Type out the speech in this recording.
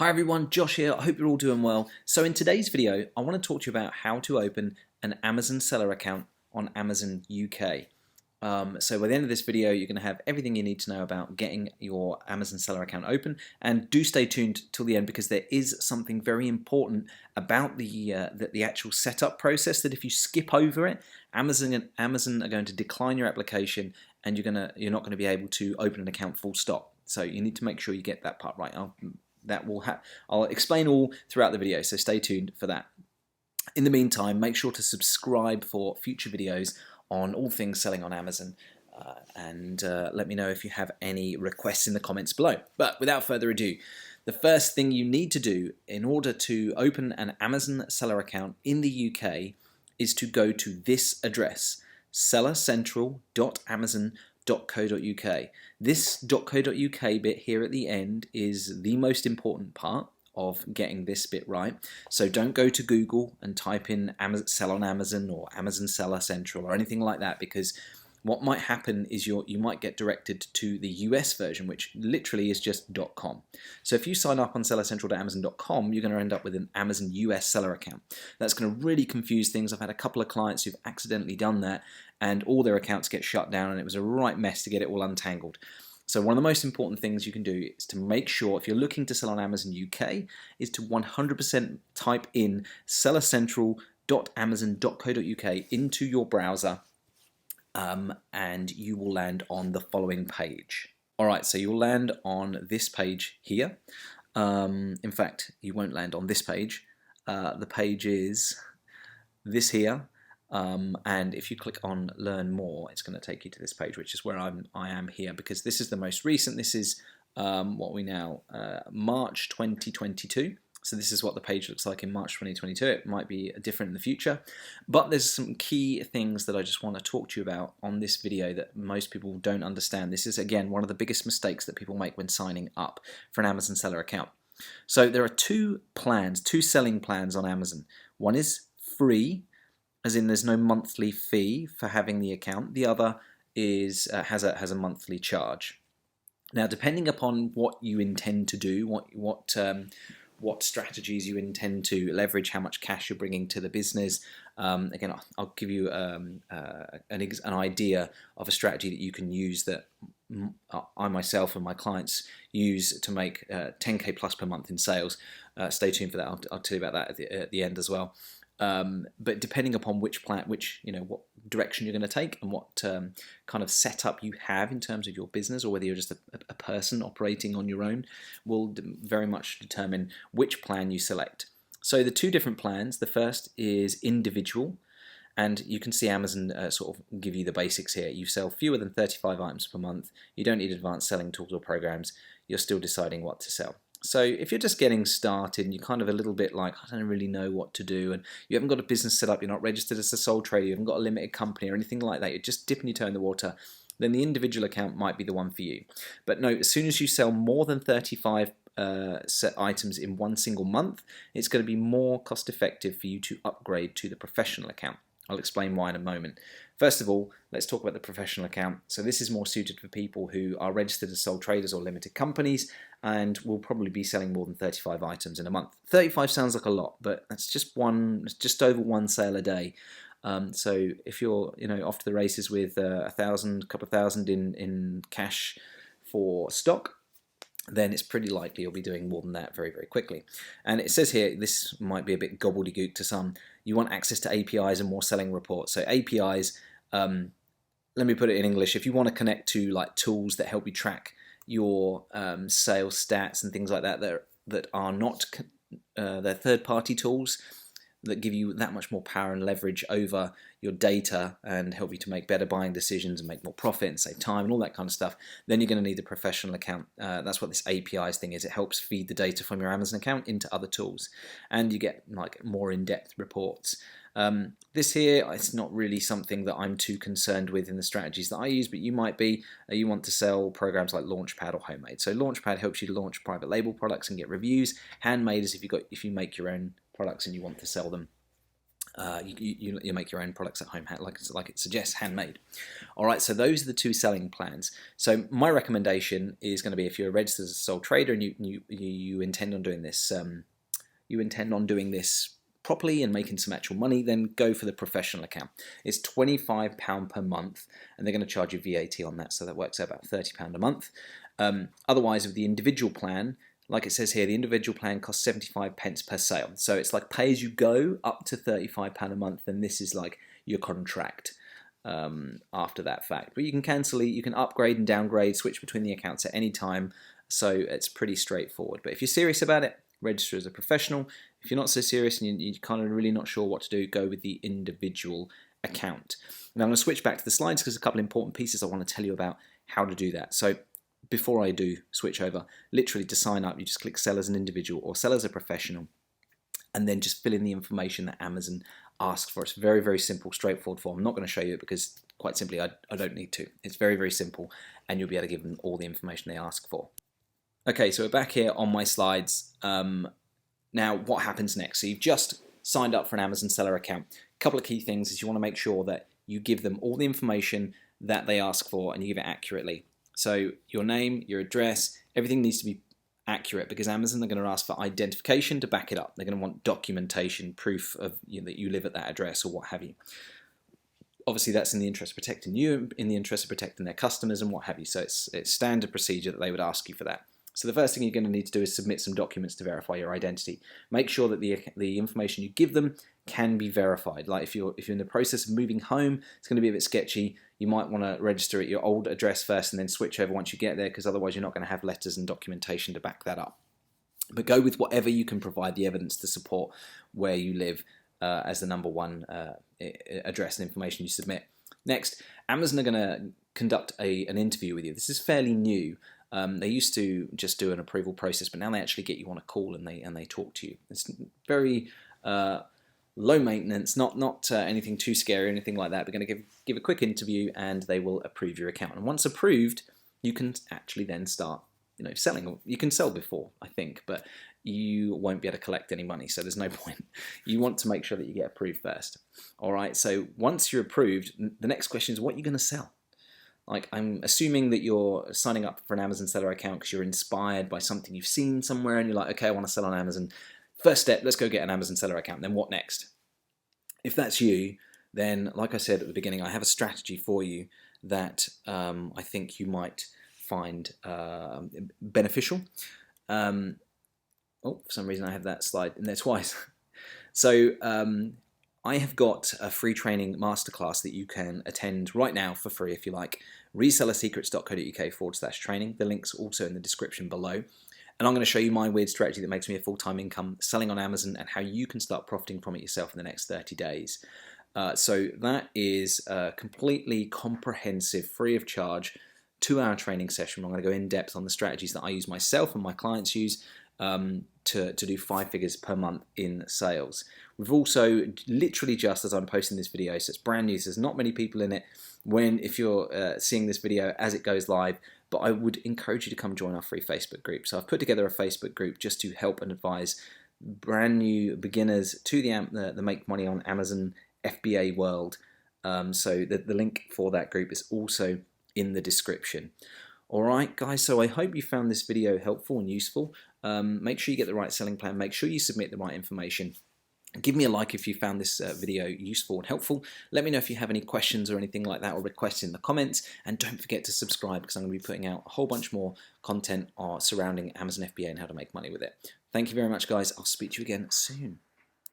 Hi everyone, Josh here. I hope you're all doing well. So in today's video, I want to talk to you about how to open an Amazon seller account on Amazon UK. So by the end of this video, you're going to have everything you need to know about getting your Amazon seller account open. And do stay tuned till the end because there is something very important about the actual setup process that if you skip over it, Amazon are going to decline your application and you're not going to be able to open an account full stop. So you need to make sure you get that part right. I'll explain all throughout the video, so stay tuned for that. In the meantime, make sure to subscribe for future videos on all things selling on Amazon, and let me know if you have any requests in the comments below. But without further ado, the first thing you need to do in order to open an Amazon seller account in the UK is to go to this address, sellercentral.amazon.co.uk. This .co.uk bit here at the end is the most important part of getting this bit right. So don't go to Google and type in sell on Amazon or Amazon Seller Central or anything like that, because what might happen is you might get directed to the US version, which literally is just .com. So if you sign up on sellercentral.amazon.com, you're going to end up with an Amazon US seller account. That's going to really confuse things. I've had a couple of clients who've accidentally done that and all their accounts get shut down, and it was a right mess to get it all untangled. So one of the most important things you can do is to make sure, if you're looking to sell on Amazon UK, is to 100% type in sellercentral.amazon.co.uk into your browser, and you will land on the following page. Alright, so you'll land on this page here. In fact, you won't land on this page. The page is this here. And if you click on Learn More, it's going to take you to this page, which is where I am here, because this is the most recent. This is March 2022. So this is what the page looks like in March 2022. It might be different in the future, but there's some key things that I just want to talk to you about on this video that most people don't understand. This is, again, one of the biggest mistakes that people make when signing up for an Amazon seller account. So there are two selling plans on Amazon. One is free, as in there's no monthly fee for having the account. The other is has a monthly charge. Now, depending upon what you intend to do, what strategies you intend to leverage, how much cash you're bringing to the business. Again, I'll give you an idea of a strategy that you can use that I myself and my clients use to make 10K plus per month in sales. Stay tuned for that. I'll tell you about that at the end as well. But depending upon which plan, what direction you're going to take and what kind of setup you have in terms of your business, or whether you're just a person operating on your own, will very much determine which plan you select. So the two different plans, the first is individual, and you can see Amazon sort of give you the basics here. You sell fewer than 35 items per month, you don't need advanced selling tools or programs, you're still deciding what to sell. So if you're just getting started and you're kind of a little bit like, I don't really know what to do, and you haven't got a business set up, you're not registered as a sole trader, you haven't got a limited company or anything like that, you're just dipping your toe in the water, then the individual account might be the one for you. But no, as soon as you sell more than 35 set items in one single month, it's going to be more cost effective for you to upgrade to the professional account. I'll explain why in a moment. First of all, let's talk about the professional account. So this is more suited for people who are registered as sole traders or limited companies and will probably be selling more than 35 items in a month. 35 sounds like a lot, but that's just over one sale a day. So if you're off to the races with a couple of thousand in cash for stock, then it's pretty likely you'll be doing more than that very, very quickly. And it says here, this might be a bit gobbledygook to some, you want access to APIs and more selling reports. So APIs, let me put it in English, if you want to connect to like tools that help you track your sales stats and things like that, that are not they're third-party tools that give you that much more power and leverage over your data and help you to make better buying decisions and make more profit and save time and all that kind of stuff, then you're going to need a professional account. That's what this APIs thing is. It helps feed the data from your Amazon account into other tools, and you get like more in-depth reports. This here, it's not really something that I'm too concerned with in the strategies that I use, but you might be. You want to sell programs like Launchpad or Homemade. So Launchpad helps you to launch private label products and get reviews. Handmade is if you make your own products and you want to sell them. You make your own products at home, like it suggests, handmade. All right, so those are the two selling plans. So my recommendation is going to be, if you're registered as a sole trader and you intend on doing this, properly and making some actual money, then go for the professional account. It's £25 per month, and they're going to charge you VAT on that, so that works out about £30 a month. Otherwise, with the individual plan, like it says here, the individual plan costs 75 pence per sale. So it's like pay as you go up to £35 a month, and this is like your contract after that fact. But you can cancel it, you can upgrade and downgrade, switch between the accounts at any time. So it's pretty straightforward. But if you're serious about it, register as a professional. If you're not so serious and you're kind of really not sure what to do, go with the individual account. Now I'm going to switch back to the slides because there's a couple of important pieces I want to tell you about how to do that. So before I do switch over, literally to sign up, you just click sell as an individual or sell as a professional, and then just fill in the information that Amazon asks for. It's very, very simple, straightforward form. I'm not going to show you it because, quite simply, I don't need to. It's very, very simple, and you'll be able to give them all the information they ask for. Okay, so we're back here on my slides. Now, what happens next? So you've just signed up for an Amazon seller account. A couple of key things is you want to make sure that you give them all the information that they ask for and you give it accurately. So your name, your address, everything needs to be accurate, because Amazon are going to ask for identification to back it up. They're going to want documentation, proof of that you live at that address or what have you. Obviously, that's in the interest of protecting you, in the interest of protecting their customers and what have you. So it's standard procedure that they would ask you for that. So the first thing you're going to need to do is submit some documents to verify your identity. Make sure that the information you give them can be verified. Like if you're in the process of moving home, it's going to be a bit sketchy. You might want to register at your old address first and then switch over once you get there, because otherwise you're not going to have letters and documentation to back that up. But go with whatever you can provide the evidence to support where you live as the number one address and information you submit. Next, Amazon are going to conduct an interview with you. This is fairly new. They used to just do an approval process, but now they actually get you on a call and they talk to you. It's very low maintenance, not anything too scary or anything like that. We're going to give a quick interview and they will approve your account. And once approved, you can actually then start selling. You can sell before, I think, but you won't be able to collect any money, so there's no point. You want to make sure that you get approved first. All right, so once you're approved, the next question is, what are you going to sell? Like, I'm assuming that you're signing up for an Amazon seller account because you're inspired by something you've seen somewhere and you're like, okay, I want to sell on Amazon. First step, let's go get an Amazon seller account. Then what next? If that's you, then like I said at the beginning, I have a strategy for you that I think you might find beneficial. Oh, for some reason I have that slide in there twice. So I have got a free training masterclass that you can attend right now for free if you like. resellersecrets.co.uk/training. The link's also in the description below. And I'm going to show you my weird strategy that makes me a full-time income selling on Amazon and how you can start profiting from it yourself in the next 30 days. So that is a completely comprehensive, free of charge, 2-hour training session. I'm going to go in depth on the strategies that I use myself and my clients use to do 5 figures per month in sales. We've also, literally just as I'm posting this video, so it's brand new, so there's not many people in it if you're seeing this video as it goes live, but I would encourage you to come join our free Facebook group. So I've put together a Facebook group just to help and advise brand new beginners to the Make Money on Amazon FBA world. So the link for that group is also in the description. Alright guys, so I hope you found this video helpful and useful. Make sure you get the right selling plan, make sure you submit the right information. Give me a like if you found this video useful and helpful. Let me know if you have any questions or anything like that, or requests in the comments, and don't forget to subscribe because I'm going to be putting out a whole bunch more content surrounding Amazon FBA and how to make money with it. Thank you very much guys, I'll speak to you again soon.